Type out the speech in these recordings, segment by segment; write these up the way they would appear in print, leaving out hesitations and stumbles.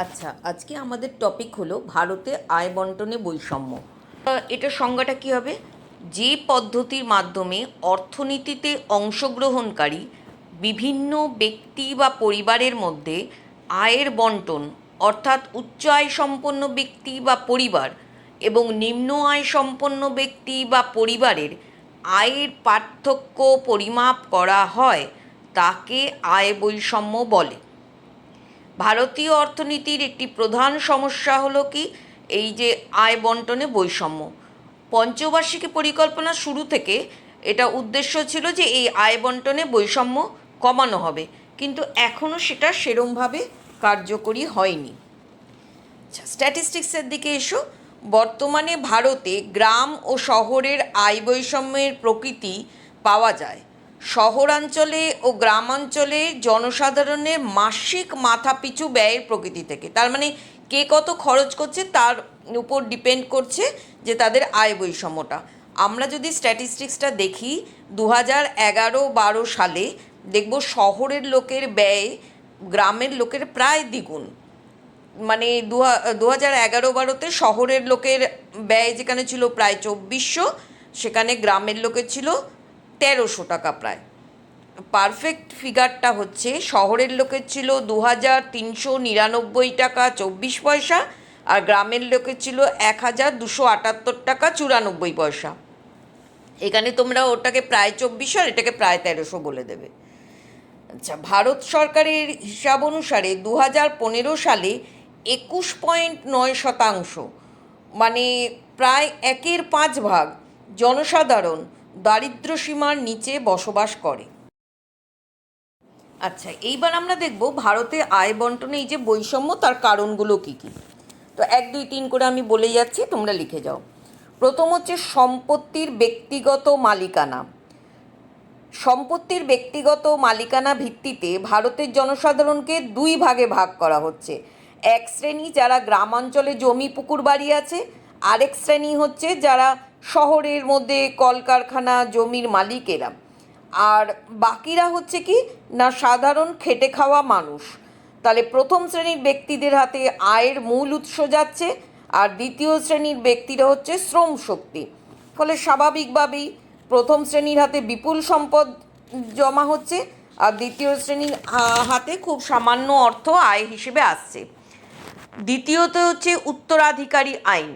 আচ্ছা, আজকে আমাদের টপিক হলো ভারতে আয় বন্টনে বৈষম্য। এটার সংজ্ঞাটা কী হবে? যে পদ্ধতির মাধ্যমে অর্থনীতিতে অংশগ্রহণকারী বিভিন্ন ব্যক্তি বা পরিবারের মধ্যে আয়ের বন্টন, অর্থাৎ উচ্চ আয় সম্পন্ন ব্যক্তি বা পরিবার এবং নিম্ন আয় সম্পন্ন ব্যক্তি বা পরিবারের আয়ের পার্থক্য পরিমাপ করা হয়, তাকে আয় বৈষম্য বলে। ভারতীয় অর্থনীতির একটি প্রধান সমস্যা হলো কি, এই যে আয় বন্টনে বৈষম্য। পঞ্চবার্ষিকী পরিকল্পনার শুরু থেকে এটা উদ্দেশ্য ছিল যে এই আয় বন্টনে বৈষম্য কমানো হবে, কিন্তু এখনও সেটা সেরমভাবে কার্যকরী হয়নি। আচ্ছা, স্ট্যাটিস্টিক্সের দিকে এসো। বর্তমানে ভারতে গ্রাম ও শহরের আয় বৈষম্যের প্রকৃতি পাওয়া যায়। শহরাঞ্চলে ও গ্রামাঞ্চলে জনসাধারণের মাসিক মাথাপিছু ব্যয়ের প্রকৃতি থেকে, তার মানে কে কত খরচ করছে তার উপর ডিপেন্ড করছে যে তাদের আয় বৈষম্যটা। আমরা যদি স্ট্যাটিস্টিক্সটা দেখি 2011-12 সালে দেখব শহরের লোকের ব্যয় গ্রামের লোকের প্রায় দ্বিগুণ। মানে 2011-12-তে শহরের লোকের ব্যয় যেখানে ছিল প্রায় 2400, সেখানে গ্রামের লোকের ছিল 1300 টাকা প্রায়। পারফেক্ট ফিগারটা হচ্ছে শহরের লোকের ছিল 2399 টাকা 24 পয়সা, আর গ্রামের লোকের ছিল 1278 টাকা 94 পয়সা। এখানে তোমরা ওটাকে প্রায় 2400 আর এটাকে প্রায় 1300 বলে দেবে। আচ্ছা, ভারত সরকারের হিসাব অনুসারে 2015 সালে 21.9%, মানে প্রায় 1/5 জনসাধারণ দারিদ্র্য সীমার নিচে বসবাস করে। আচ্ছা, এইবার আমরা দেখব ভারতে আয় বন্টনে এই যে বৈষম্য, তার কারণগুলো কী কী। তো 1, 2, 3 করে আমি বলে যাচ্ছি, তোমরা লিখে যাও। প্রথম হচ্ছে সম্পত্তির ব্যক্তিগত মালিকানা। সম্পত্তির ব্যক্তিগত মালিকানা ভিত্তিতে ভারতের জনসাধারণকে 2 ভাগে ভাগ করা হচ্ছে। এক শ্রেণী যারা গ্রামাঞ্চলে জমি পুকুর বাড়ি আছে, আরেক শ্রেণী হচ্ছে যারা শহরের মধ্যে কলকারখানা জমির মালিকেরা, আর বাকিরা হচ্ছে কি না সাধারণ খেটে খাওয়া মানুষ। তাহলে প্রথম শ্রেণীর ব্যক্তিদের হাতে আয়ের মূল উৎস যাচ্ছে, আর দ্বিতীয় শ্রেণীর ব্যক্তিরা হচ্ছে শ্রম শক্তি। ফলে স্বাভাবিকভাবেই প্রথম শ্রেণীর হাতে বিপুল সম্পদ জমা হচ্ছে, আর দ্বিতীয় শ্রেণীর হাতে খুব সামান্য অর্থ আয় হিসেবে আসছে। দ্বিতীয়ত হচ্ছে উত্তরাধিকারী আইন।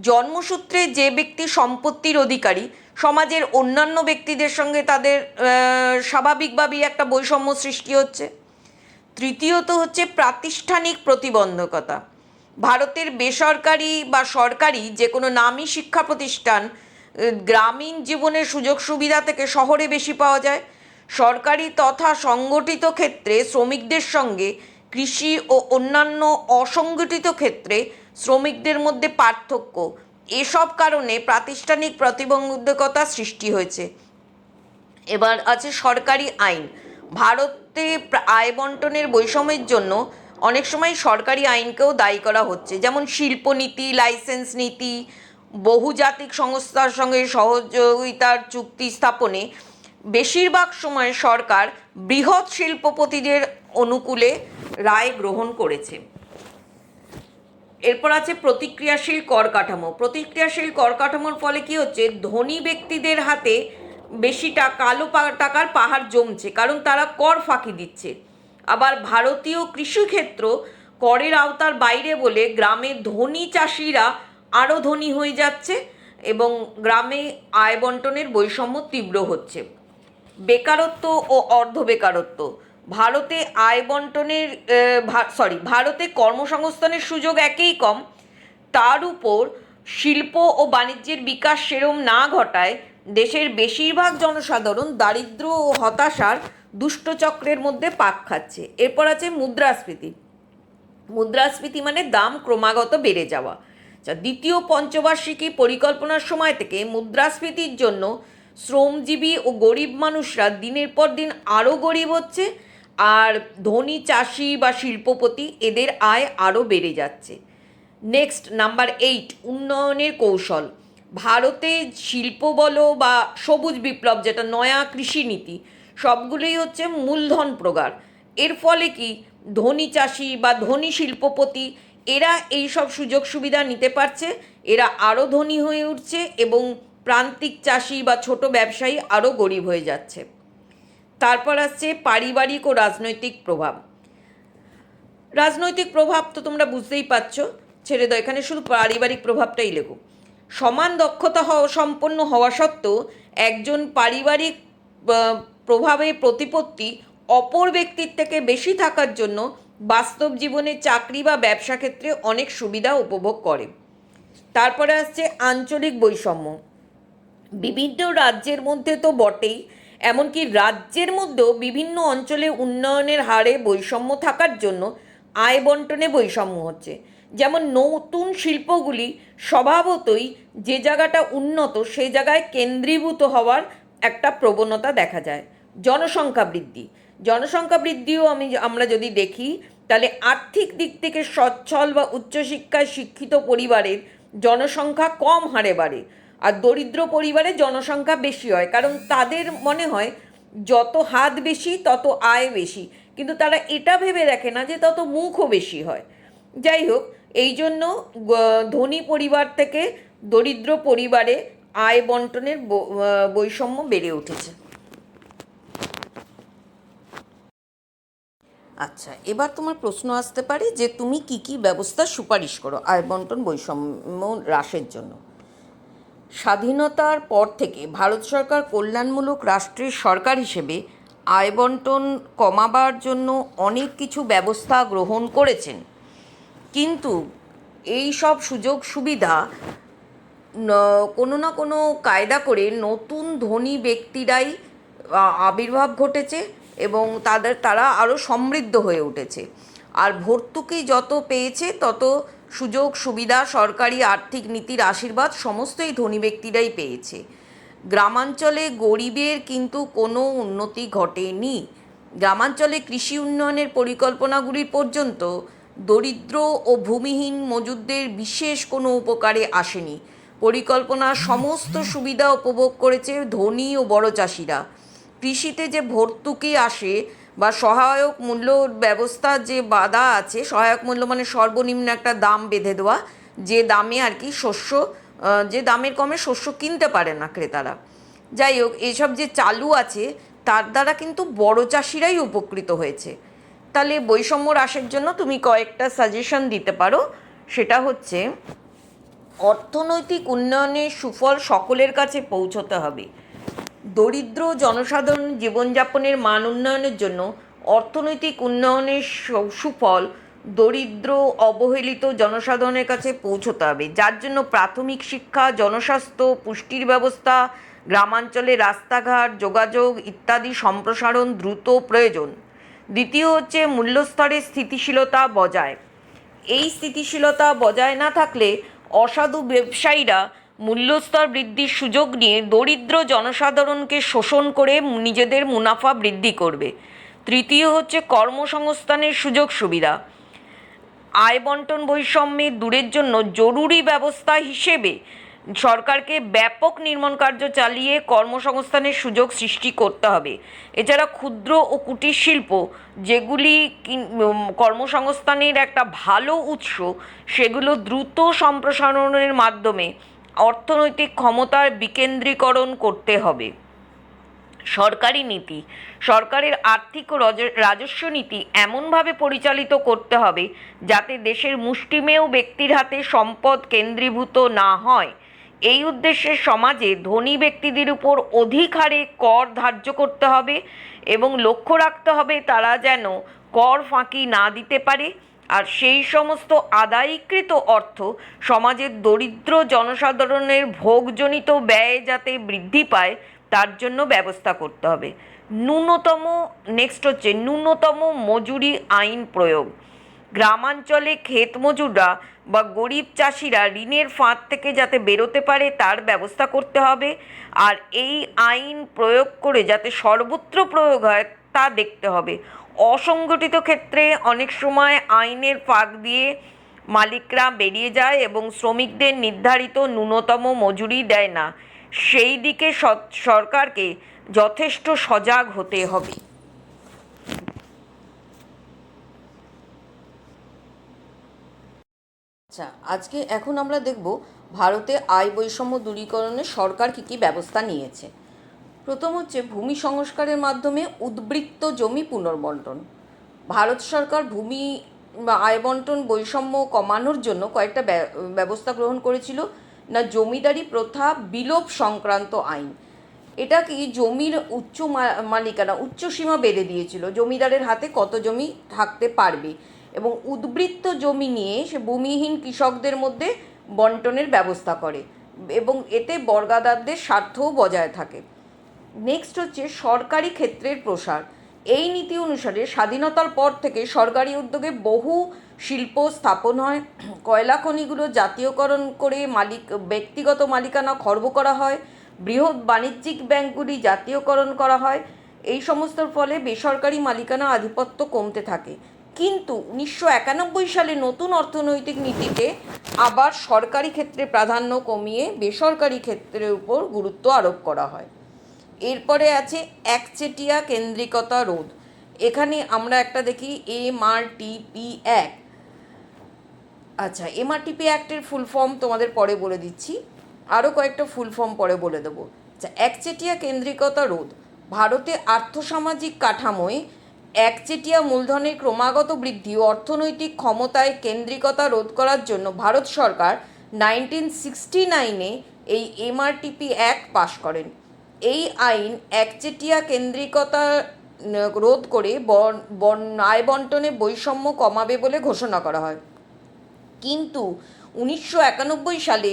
জন্মসূত্রে যে ব্যক্তি সম্পত্তির অধিকারী, সমাজের অন্যান্য ব্যক্তিদের সঙ্গে তাদের স্বাভাবিকভাবেই একটা বৈষম্য সৃষ্টি হচ্ছে। তৃতীয়ত হচ্ছে প্রাতিষ্ঠানিক প্রতিবন্ধকতা। ভারতের বেসরকারি বা সরকারি যে কোনো নামী শিক্ষা প্রতিষ্ঠান গ্রামীণ জীবনের সুযোগ সুবিধা থেকে শহরে বেশি পাওয়া যায়। সরকারি তথা সংগঠিত ক্ষেত্রে শ্রমিকদের সঙ্গে কৃষি ও অন্যান্য অসংগঠিত ক্ষেত্রে শ্রমিকদের মধ্যে পার্থক্য, এসব কারণে প্রাতিষ্ঠানিক প্রতিবন্ধকতা সৃষ্টি হয়েছে। এবার আছে সরকারি আইন। ভারতে আয় বন্টনের বৈষম্যের জন্য অনেক সময় সরকারি আইনকেও দায়ী করা হচ্ছে, যেমন শিল্পনীতি, লাইসেন্স নীতি, বহুজাতিক সংস্থার সঙ্গে সহযোগিতার চুক্তি স্থাপনে বেশিরভাগ সময় সরকার বৃহৎ শিল্পপতিদের অনুকূলে রায় গ্রহণ করেছে। এরপর আছে প্রতিক্রিয়াশীল কর কাঠামো। প্রতিক্রিয়াশীল কর কাঠামোর ফলে কি হচ্ছে, ধনী ব্যক্তিদের হাতে বেশি কালো টাকার পাহাড় জমছে, কারণ তারা কর ফাঁকি দিচ্ছে। আবার ভারতীয় কৃষিক্ষেত্র করের আওতার বাইরে বলে গ্রামে ধনী চাষিরা আরও ধনী হয়ে যাচ্ছে এবং গ্রামে আয় বন্টনের বৈষম্য তীব্র হচ্ছে। বেকারত্ব ও অর্ধ বেকারত্ব। ভারতে আয় বন্টনের ভারতে কর্মসংস্থানের সুযোগ একেই কম, তার উপর শিল্প ও বাণিজ্যের বিকাশ সেরম না ঘটায় দেশের বেশিরভাগ জনসাধারণ দারিদ্র্য ও হতাশার দুষ্টচক্রের মধ্যে পাক খাচ্ছে। এরপর আছে মুদ্রাস্ফীতি। মুদ্রাস্ফীতি মানে দাম ক্রমাগত বেড়ে যাওয়া। দ্বিতীয় পঞ্চবার্ষিকী পরিকল্পনার সময় থেকে মুদ্রাস্ফীতির জন্য শ্রমজীবী ও গরিব মানুষরা দিনের পর দিন আরও গরিব হচ্ছে, আর ধনী চাষি বা শিল্পপতি এদের আয় আরও বেড়ে যাচ্ছে। নেক্সট, নাম্বার 8, উন্নয়নের কৌশল। ভারতে শিল্প বলো বা সবুজ বিপ্লব, যেটা নয়া কৃষি নীতি, সবগুলোই হচ্ছে মূলধন প্রগার। এর ফলে কি ধনী চাষি বা ধনী শিল্পপতি এরা এই সব সুযোগ সুবিধা নিতে পারছে, এরা আরও ধনী হয়ে উঠছে এবং প্রান্তিক চাষি বা ছোট ব্যবসায়ী আরও গরিব হয়ে যাচ্ছে। তারপর আসছে পারিবারিক ও রাজনৈতিক প্রভাব। রাজনৈতিক প্রভাব তো তোমরা বুঝতেই পারছো, ছেড়ে দাও, এখানে শুধু পারিবারিক প্রভাবটাই লেখো। সমান দক্ষতা সম্পন্ন হওয়া সত্ত্বেও একজন পারিবারিক প্রভাবে প্রতিপত্তি অপর ব্যক্তির থেকে বেশি থাকার জন্য বাস্তব জীবনে চাকরি বা ব্যবসা ক্ষেত্রে অনেক সুবিধা উপভোগ করে। তারপরে আসছে আঞ্চলিক বৈষম্য। বিভিন্ন রাজ্যের মধ্যে তো বটেই, এমনকি রাজ্যের মধ্যেও বিভিন্ন অঞ্চলে উন্নয়নের হারে বৈষম্য থাকার জন্য আয় বন্টনে বৈষম্য হচ্ছে। যেমন নতুন শিল্পগুলি স্বভাবতই যে জায়গাটা উন্নত সেই জায়গায় কেন্দ্রীভূত হওয়ার একটা প্রবণতা দেখা যায়। জনসংখ্যা বৃদ্ধি, জনসংখ্যা বৃদ্ধিও আমরা যদি দেখি তাহলে আর্থিক দিক থেকে সচ্ছল বা উচ্চশিক্ষায় শিক্ষিত পরিবারের জনসংখ্যা কম হারে বাড়ে, আর দরিদ্র পরিবারে জনসংখ্যা বেশি হয়, কারণ তাদের মনে হয় যত হাত বেশি তত আয় বেশি, কিন্তু তারা এটা ভেবে দেখে না যে তত মুখও বেশি হয়। যাই হোক, এই জন্য ধনী পরিবার থেকে দরিদ্র পরিবারে আয় বন্টনের বৈষম্য বেড়ে উঠেছে। আচ্ছা, এবার তোমার প্রশ্ন আসতে পারে যে তুমি কি কি ব্যবস্থা সুপারিশ করো আয় বন্টন বৈষম্য হ্রাসের জন্য। স্বাধীনতার পর থেকে ভারত সরকার কল্যাণমূলক রাষ্ট্রের সরকার হিসেবে আয় বন্টন কমাবার জন্য অনেক কিছু ব্যবস্থা গ্রহণ করেছেন, কিন্তু এই সব সুযোগ সুবিধা কোনো না কোনো কায়দা করে নতুন ধনী ব্যক্তিরাই আবির্ভাব ঘটেছে এবং তারা আরও সমৃদ্ধ হয়ে উঠেছে। আর ভর্তুকি যত পেয়েছে তত সুযোগ সুবিধা, সরকারি আর্থিক নীতির আশীর্বাদ সমস্তই ধনী ব্যক্তিরাই পেয়েছে। গ্রামাঞ্চলে গরিবের কিন্তু কোনো উন্নতি ঘটেনি। গ্রামাঞ্চলে কৃষি উন্নয়নের পরিকল্পনাগুলি পর্যন্ত দরিদ্র ও ভূমিহীন মজুরদের বিশেষ কোনো উপকারে আসেনি। পরিকল্পনার সমস্ত সুবিধা উপভোগ করেছে ধনী ও বড় চাষিরা। কৃষিতে যে ভর্তুকি আসে বা সহায়ক মূল্য ব্যবস্থা যে বাধা আছে, সহায়ক মূল্য মানে সর্বনিম্ন একটা দাম বেঁধে দেওয়া, যে দামে আর কি শস্য, যে দামের কমে শস্য কিনতে পারে না ক্রেতারা। যাই হোক, এসব যে চালু আছে তার দ্বারা কিন্তু বড় চাষিরাই উপকৃত হয়েছে। তাহলে বৈষম্য হ্রাসের জন্য তুমি কয়েকটা সাজেশন দিতে পারো। সেটা হচ্ছে, অর্থনৈতিক উন্নয়নের সুফল সকলের কাছে পৌঁছতে হবে। দরিদ্র জনসাধারণ জীবনযাপনের মান উন্নয়নের জন্য অর্থনৈতিক উন্নয়নের সুফল দরিদ্র অবহেলিত জনসাধারণের কাছে পৌঁছতে হবে, যার জন্য প্রাথমিক শিক্ষা, জনস্বাস্থ্য, পুষ্টির ব্যবস্থা, গ্রামাঞ্চলে রাস্তাঘাট, যোগাযোগ ইত্যাদি সম্প্রসারণ দ্রুত প্রয়োজন। দ্বিতীয় হচ্ছে মূল্যস্তরের স্থিতিশীলতা বজায়। এই স্থিতিশীলতা বজায় না থাকলে অসাধু ব্যবসায়ীরা মূল্যস্তর বৃদ্ধির সুযোগ নিয়ে দরিদ্র জনসাধারণকে শোষণ করে নিজেদের মুনাফা বৃদ্ধি করবে। তৃতীয় হচ্ছে কর্মসংস্থানের সুযোগ সুবিধা। আয় বন্টন বৈষম্যে দূরের জন্য জরুরি ব্যবস্থা হিসেবে সরকারকে ব্যাপক নির্মাণ কার্য চালিয়ে কর্মসংস্থানের সুযোগ সৃষ্টি করতে হবে। এছাড়া ক্ষুদ্র ও কুটির শিল্প, যেগুলি কর্মসংস্থানের একটা ভালো উৎস, সেগুলো দ্রুত সম্প্রসারণের মাধ্যমে অর্থনৈতিক ক্ষমতার বিকেন্দ্রীকরণ করতে হবে। সরকারি নীতি, সরকারের আর্থিক ও রাজস্ব নীতি এমনভাবে পরিচালিত করতে হবে যাতে দেশের মুষ্টিমেয় ব্যক্তির হাতে সম্পদ কেন্দ্রীভূত না হয়। এই উদ্দেশ্যে সমাজে ধনী ব্যক্তিদের উপর অধিক হারে কর ধার্য করতে হবে এবং লক্ষ্য রাখতে হবে তারা যেন কর ফাঁকি না দিতে পারে, আর সেই সমস্ত আদায়কৃত অর্থ সমাজের দরিদ্র জনসাধারণের ভোগজনিত ব্যয় যাতে বৃদ্ধি পায় তার জন্য ব্যবস্থা করতে হবে। নেক্সট হচ্ছে ন্যূনতম মজুরি আইন প্রয়োগ। গ্রামাঞ্চলে ক্ষেত মজুররা বা গরিব চাষিরা ঋণের ফাঁদ থেকে যাতে বেরোতে পারে তার ব্যবস্থা করতে হবে, আর এই আইন প্রয়োগ করে যাতে সর্বত্র প্রয়োগ হয় তা দেখতে হবে। অসংগঠিত ক্ষেত্রে অনেক সময় আইনের ফাঁক দিয়ে মালিকরা বেরিয়ে যায় এবং শ্রমিকদের নির্ধারিত ন্যূনতম মজুরি দেয় না। সেই দিকে সরকারকে যথেষ্ট সজাগ হতে হবে। আচ্ছা, আজকে এখন আমরা দেখব ভারতে আয় বৈষম্য দূরীকরণে সরকার কী কী ব্যবস্থা নিয়েছে। প্রথম হচ্ছে ভূমি সংস্কারের মাধ্যমে উদ্বৃত্ত জমি পুনর্বন্টন। ভারত সরকার ভূমি বা আয় বন্টন বৈষম্য কমানোর জন্য কয়েকটা ব্যবস্থা গ্রহণ করেছিল। না, জমিদারি প্রথা বিলোপ সংক্রান্ত আইন। এটা কি জমির মালিকানা উচ্চ সীমা বেঁধে দিয়েছিল, জমিদারের হাতে কত জমি থাকতে পারবে, এবং উদ্বৃত্ত জমি নিয়ে সে ভূমিহীন কৃষকদের মধ্যে বন্টনের ব্যবস্থা করে, এবং এতে বর্গাদারদের স্বার্থও বজায় থাকে। নেক্সট হচ্ছে সরকারি ক্ষেত্রের প্রসার। এই নীতি অনুসারে স্বাধীনতার পর থেকে সরকারি উদ্যোগে বহু শিল্প স্থাপন হয়, কয়লা খনিগুলো জাতীয়করণ করে ব্যক্তিগত মালিকানা খর্ব করা হয়, বৃহৎ বাণিজ্যিক ব্যাংকগুলি জাতীয়করণ করা হয়। এই সমস্তর ফলে বেসরকারি মালিকানা আধিপত্য কমতে থাকে। কিন্তু 1991 সালে নতুন অর্থনৈতিক নীতিতে আবার সরকারি ক্ষেত্রে প্রাধান্য কমিয়ে বেসরকারি ক্ষেত্রের উপর গুরুত্ব আরোপ করা হয়। এরপরে আছে একচেটিয়া কেন্দ্রিকতা রোধ। এখানে আমরা একটা দেখি MRTP অ্যাক্ট। আচ্ছা, MRTP অ্যাক্টের ফুল ফর্ম তোমাদের পরে বলে দিচ্ছি, আরও কয়েকটা ফুল ফর্ম পরে বলে দেবো। আচ্ছা, একচেটিয়া কেন্দ্রিকতা রোধ। ভারতে আর্থসামাজিক কাঠামোয় একচেটিয়া মূলধনের ক্রমাগত বৃদ্ধি ও অর্থনৈতিক ক্ষমতায় কেন্দ্রিকতা রোধ করার জন্য ভারত সরকার 1969-এ এই MRTP অ্যাক্ট পাশ করেন। এই আইন একচেটিয়া কেন্দ্রিকতা রোধ করে আয় বন্টনে বৈষম্য কমাবে বলে ঘোষণা করা হয়। কিন্তু 1991 সালে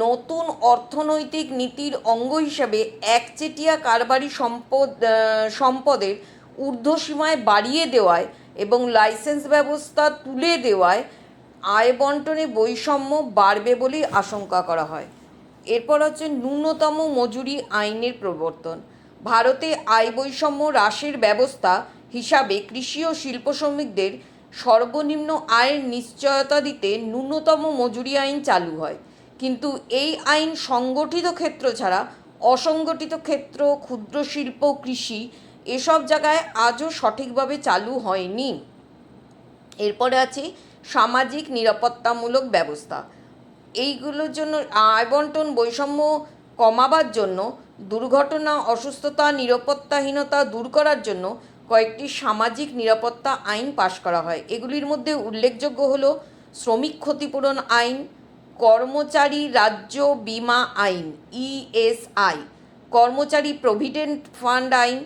নতুন অর্থনৈতিক নীতির অঙ্গ হিসাবে একচেটিয়া কারবারি সম্পদের ঊর্ধ্বসীমায় বাড়িয়ে দেওয়ায় এবং লাইসেন্স ব্যবস্থা তুলে দেওয়ায় আয় বন্টনে বৈষম্য বাড়বে বলেই আশঙ্কা করা হয়। এরপর হচ্ছে ন্যূনতম মজুরি আইনের প্রবর্তন। ভারতে আয় বৈষম্য হ্রাসের ব্যবস্থা হিসাবে কৃষি ও শিল্প শ্রমিকদের সর্বনিম্ন আয়ের নিশ্চয়তা দিতে ন্যূনতম মজুরি আইন চালু হয়। কিন্তু এই আইন সংগঠিত ক্ষেত্র ছাড়া অসংগঠিত ক্ষেত্র, ক্ষুদ্র শিল্প, কৃষি এসব জায়গায় আজও সঠিকভাবে চালু হয়নি। এরপরে আছে সামাজিক নিরাপত্তামূলক ব্যবস্থা। এইগুলোর জন্য আয় বন্টন বৈষম্য কমাবার জন্য দুর্ঘটনা, অসুস্থতা, নিরাপত্তাহীনতা দূর করার জন্য কয়েকটি সামাজিক নিরাপত্তা আইন পাশ করা হয়। এগুলির মধ্যে উল্লেখযোগ্য হলো শ্রমিক ক্ষতিপূরণ আইন, কর্মচারী রাজ্য বীমা আইন ESI, কর্মচারী প্রভিডেন্ট ফান্ড আইন,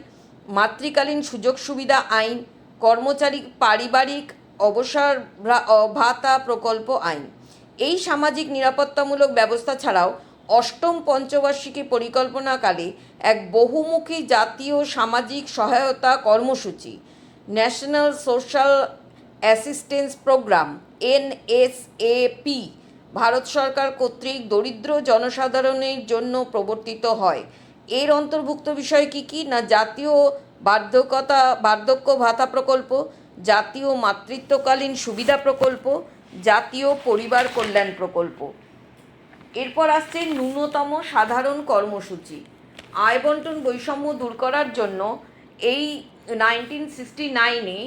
মাতৃকালীন সুযোগ সুবিধা আইন, কর্মচারী পারিবারিক অবসর ভাতা প্রকল্প আইন। এই সামাজিক নিরাপত্তামূলক ব্যবস্থা ছাড়াও অষ্টম পঞ্চবার্ষিকী পরিকল্পনাকালে এক বহুমুখী জাতীয় সামাজিক সহায়তা কর্মসূচি national social assistance programme NSAP Bharat সরকার কর্তৃক দরিদ্র জনসাধারণের জন্য প্রবর্তিত হয়। এর অন্তর্ভুক্ত বিষয় কী কী? না, জাতীয় বার্ধক্য ভাতা প্রকল্প, জাতীয় মাতৃত্বকালীন সুবিধা প্রকল্প, জাতীয় পরিবার কল্যাণ প্রকল্প। এরপর আসছে ন্যূনতম সাধারণ কর্মসূচি। আয় বন্টন বৈষম্য দূর করার জন্য এই 1969-এ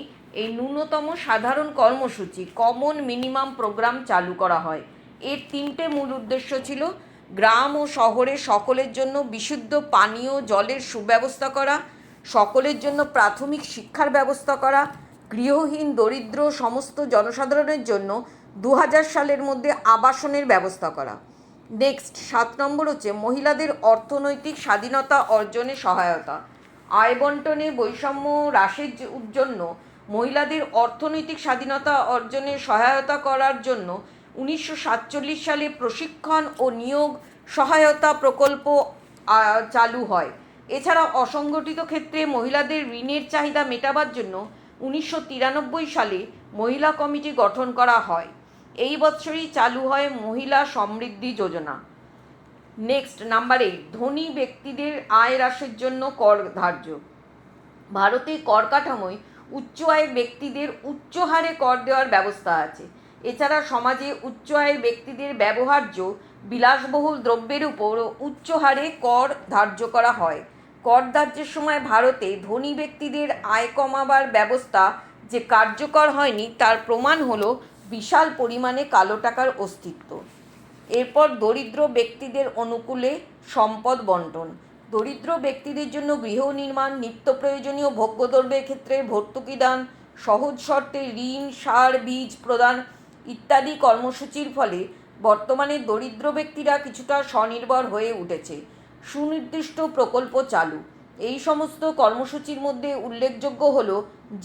এই ন্যূনতম সাধারণ কর্মসূচি কমন মিনিমাম প্রোগ্রাম চালু করা হয়। এর তিনটে মূল উদ্দেশ্য ছিল: গ্রাম ও শহরে সকলের জন্য বিশুদ্ধ পানীয় জলের সুব্যবস্থা করা, সকলের জন্য প্রাথমিক শিক্ষার ব্যবস্থা করা, গৃহহীন দরিদ্র সমস্ত জনসাধারণের জন্য 2000 সালের মধ্যে আবাসনের ব্যবস্থা করা। নেক্সট 7 নম্বর হচ্ছে মহিলাদের অর্থনৈতিক স্বাধীনতা অর্জনে সহায়তা। আয় বন্টনে বৈষম্য হ্রাসের জন্য মহিলাদের অর্থনৈতিক স্বাধীনতা অর্জনে সহায়তা করার জন্য 1947 সালে প্রশিক্ষণ ও নিয়োগ সহায়তা প্রকল্প চালু হয়। এছাড়া অসংগঠিত ক্ষেত্রে মহিলাদের ঋণের চাহিদা মেটাবার জন্য 1993 সালে মহিলা কমিটি গঠন করা হয়। এই বছরই চালু হয় মহিলা সমৃদ্ধি যোজনা। নেক্সট নাম্বার 8, ধনী ব্যক্তিদের আয় হ্রাসের জন্য কর ধার্য। ভারতে কর কাঠামোয় উচ্চ আয়ের ব্যক্তিদের উচ্চ হারে কর দেওয়ার ব্যবস্থা আছে। এছাড়া সমাজে উচ্চ আয়ের ব্যক্তিদের ব্যবহার্য বিলাসবহুল দ্রব্যের উপর উচ্চ হারে কর ধার্য করা হয়। কর ধার্যের সময় ভারতে ধনী ব্যক্তিদের আয় কমাবার ব্যবস্থা যে কার্যকর হয়নি তার প্রমাণ হলো বিশাল পরিমাণে কালো টাকার অস্তিত্ব। এরপর দরিদ্র ব্যক্তিদের অনুকূলে সম্পদ বন্টন। দরিদ্র ব্যক্তিদের জন্য গৃহ নির্মাণ, নিত্য প্রয়োজনীয় ভোগ্যদ্রব্যের ক্ষেত্রে ভর্তুকি দান, সহজ শর্তে ঋণ, সার, বীজ প্রদান ইত্যাদি কর্মসূচির ফলে বর্তমানে দরিদ্র ব্যক্তিরা কিছুটা স্বনির্ভর হয়ে উঠেছে। সুনির্দিষ্ট প্রকল্প চালু। এই সমস্ত কর্মসূচির মধ্যে উল্লেখযোগ্য হল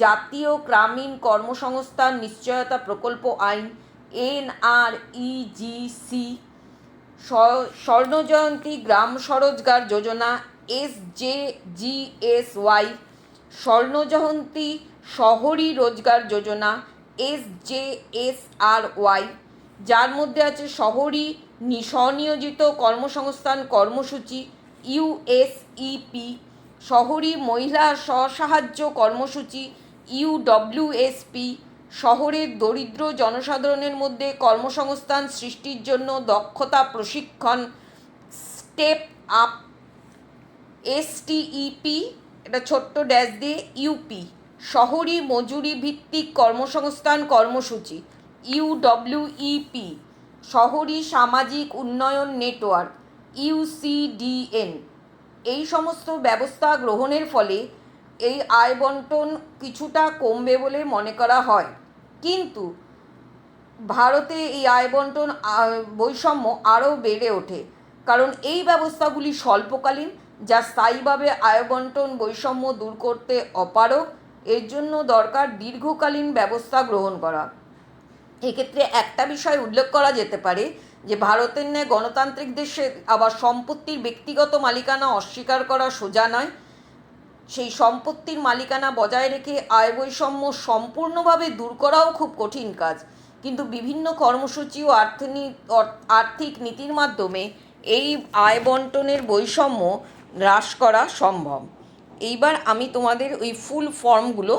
জাতীয় গ্রামীণ কর্মসংস্থান নিশ্চয়তা প্রকল্প আইন NREGC, স্বর্ণজয়ন্তী গ্রাম স্বরোজগার যোজনা SJGSY, স্বর্ণজয়ন্তী শহরী রোজগার যোজনা SJSRY, যার মধ্যে আছে শহরী স্বনিয়োজিত কর্মসংস্থান কর্মসূচি USEP, শহরী মহিলা স্বসাহায্য কর্মসূচি UWSP, শহরের দরিদ্র জনসাধারণের মধ্যে কর্মসংস্থান সৃষ্টির জন্য দক্ষতা প্রশিক্ষণ স্টেপ আপ STEP, এটা ছোট্ট ড্যাশ দিয়ে UP, শহরী মজুরি ভিত্তিক কর্মসংস্থান কর্মসূচি UWEP, শহরী সামাজিক উন্নয়ন নেটওয়ার্ক UCDN। এই সমস্ত ব্যবস্থা গ্রহণের ফলে এই আয় বন্টন কিছুটা কমবে বলে মনে করা হয়, কিন্তু ভারতে এই আয় বন্টন বৈষম্য আরও বেড়ে ওঠে, কারণ এই ব্যবস্থাগুলি স্বল্পকালীন, যা স্থায়ীভাবে আয় বন্টন বৈষম্য দূর করতে অপারগ। এর জন্য দরকার দীর্ঘকালীন ব্যবস্থা গ্রহণ করা। এক্ষেত্রে একটা বিষয় উল্লেখ করা যেতে পারে যে ভারতের ন্যায় গণতান্ত্রিক দেশে আবার সম্পত্তির ব্যক্তিগত মালিকানা অস্বীকার করা সোজা নয়। সেই সম্পত্তির মালিকানা বজায় রেখে আয় বৈষম্য সম্পূর্ণভাবে দূর করাও খুব কঠিন কাজ, কিন্তু বিভিন্ন কর্মসূচি ও আর্থিক নীতির মাধ্যমে এই আয় বন্টনের বৈষম্য হ্রাস করা সম্ভব। এইবার আমি তোমাদের ওই ফুল ফর্মগুলো